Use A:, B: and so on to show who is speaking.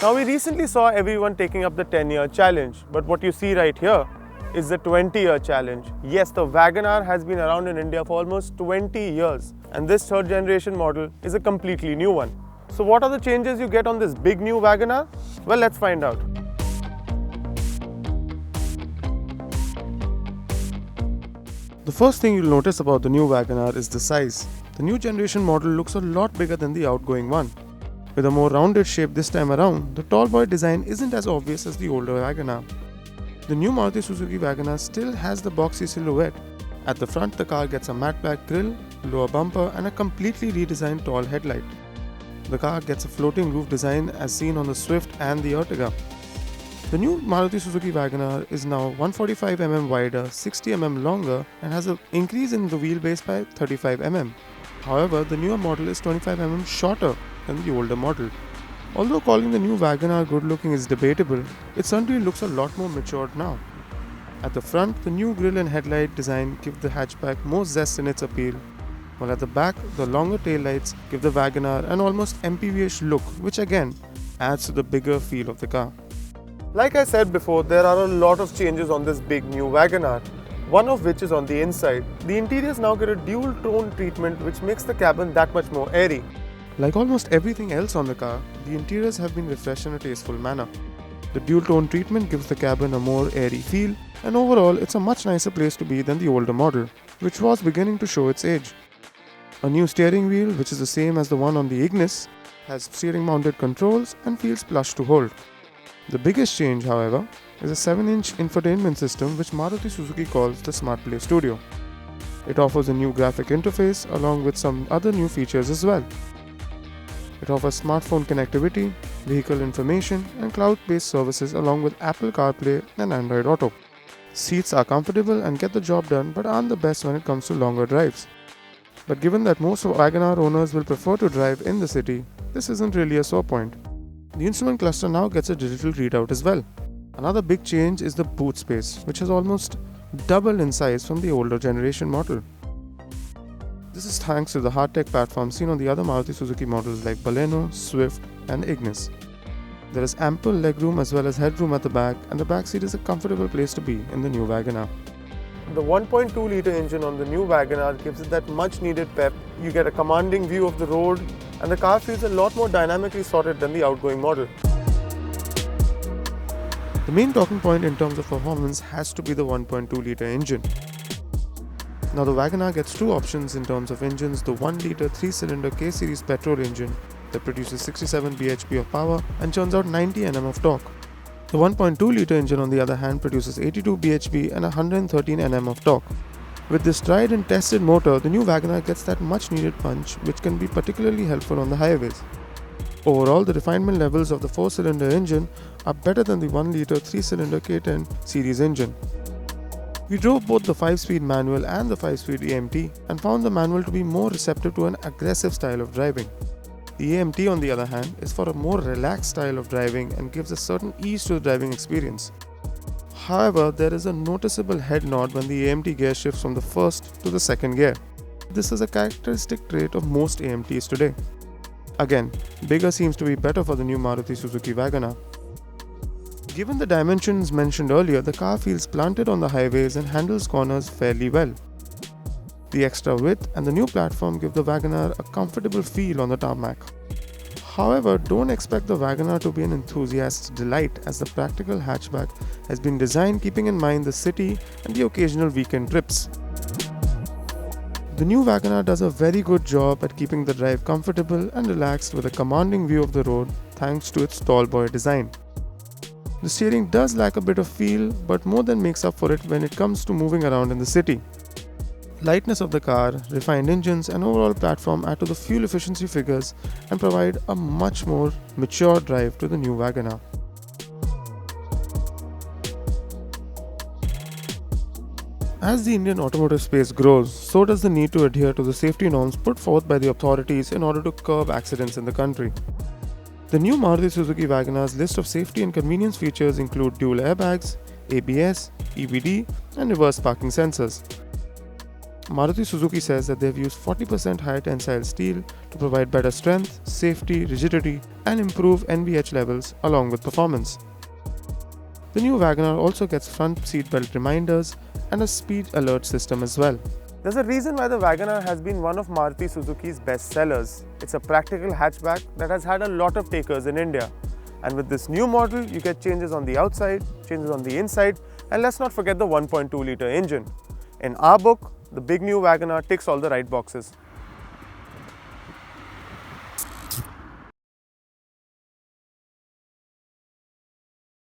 A: Now we recently saw everyone taking up the 10-year challenge, but what you see right here is the 20-year challenge. Yes, the WagonR has been around in India for almost 20 years, and this third generation model is a completely new one. So what are the changes you get on this big new WagonR? Well, let's find out. The first thing you'll notice about the new WagonR is the size. The new generation model looks a lot bigger than the outgoing one. With a more rounded shape this time around, the tall boy design isn't as obvious as the older WagonR. The new Maruti Suzuki Wagon R still has the boxy silhouette. At the front, the car gets a matte black grille, lower bumper and a completely redesigned tall headlight. The car gets a floating roof design as seen on the Swift and the Ertiga. The new Maruti Suzuki Wagon R is now 145mm wider, 60mm longer and has an increase in the wheelbase by 35mm. However, the newer model is 25mm shorter than the older model. Although calling the new Wagon R good looking is debatable, it certainly looks a lot more matured now. At the front, the new grille and headlight design give the hatchback more zest in its appeal, while at the back, the longer taillights give the Wagon R an almost MPV-ish look, which again adds to the bigger feel of the car. Like I said before, there are a lot of changes on this big new WagonR, one of which is on the inside. The interiors now get a dual tone treatment which makes the cabin that much more airy. Like almost everything else on the car, the interiors have been refreshed in a tasteful manner. The dual tone treatment gives the cabin a more airy feel, and overall it's a much nicer place to be than the older model, which was beginning to show its age. A new steering wheel, which is the same as the one on the Ignis, has steering mounted controls and feels plush to hold. The biggest change, however, is a 7-inch infotainment system which Maruti Suzuki calls the SmartPlay Studio. It offers a new graphic interface along with some other new features as well. It offers smartphone connectivity, vehicle information and cloud-based services along with Apple CarPlay and Android Auto. Seats are comfortable and get the job done but aren't the best when it comes to longer drives. But given that most WagonR owners will prefer to drive in the city, this isn't really a sore point. The instrument cluster now gets a digital readout as well. Another big change is the boot space, which has almost doubled in size from the older generation model. This is thanks to the HEARTECT platform seen on the other Maruti Suzuki models like Baleno, Swift and Ignis. There is ample legroom as well as headroom at the back, and the back seat is a comfortable place to be in the new WagonR. The 1.2-litre engine on the new WagonR gives it that much needed pep. You get a commanding view of the road and the car feels a lot more dynamically sorted than the outgoing model. The main talking point in terms of performance has to be the 1.2-litre engine. Now the WagonR gets two options in terms of engines: the 1-litre 3-cylinder K-series petrol engine that produces 67 bhp of power and churns out 90 Nm of torque. The 1.2-litre engine on the other hand produces 82 bhp and 113 Nm of torque. With this tried and tested motor, the new WagonR gets that much needed punch, which can be particularly helpful on the highways. Overall, the refinement levels of the 4-cylinder engine are better than the 1-litre 3-cylinder K10 series engine. We drove both the 5-speed manual and the 5-speed AMT and found the manual to be more receptive to an aggressive style of driving. The AMT, on the other hand, is for a more relaxed style of driving and gives a certain ease to the driving experience. However, there is a noticeable head nod when the AMT gear shifts from the first to the second gear. This is a characteristic trait of most AMTs today. Again, bigger seems to be better for the new Maruti Suzuki WagonR. Given the dimensions mentioned earlier, the car feels planted on the highways and handles corners fairly well. The extra width and the new platform give the WagonR a comfortable feel on the tarmac. However, don't expect the WagonR to be an enthusiast's delight, as the practical hatchback has been designed keeping in mind the city and the occasional weekend trips. The new WagonR does a very good job at keeping the drive comfortable and relaxed with a commanding view of the road thanks to its tall boy design. The steering does lack a bit of feel, but more than makes up for it when it comes to moving around in the city. Lightness of the car, refined engines and overall platform add to the fuel efficiency figures and provide a much more mature drive to the new WagonR. As the Indian automotive space grows, so does the need to adhere to the safety norms put forth by the authorities in order to curb accidents in the country. The new Maruti Suzuki WagonR's list of safety and convenience features include dual airbags, ABS, EBD and reverse parking sensors. Maruti Suzuki says that they've used 40% higher tensile steel to provide better strength, safety, rigidity, and improve NVH levels along with performance. The new WagonR also gets front seat belt reminders and a speed alert system as well. There's a reason why the WagonR has been one of Maruti Suzuki's best sellers. It's a practical hatchback that has had a lot of takers in India. And with this new model, you get changes on the outside, changes on the inside, and let's not forget the 1.2-litre engine. In our book, the Big New WagonR ticks all the right boxes.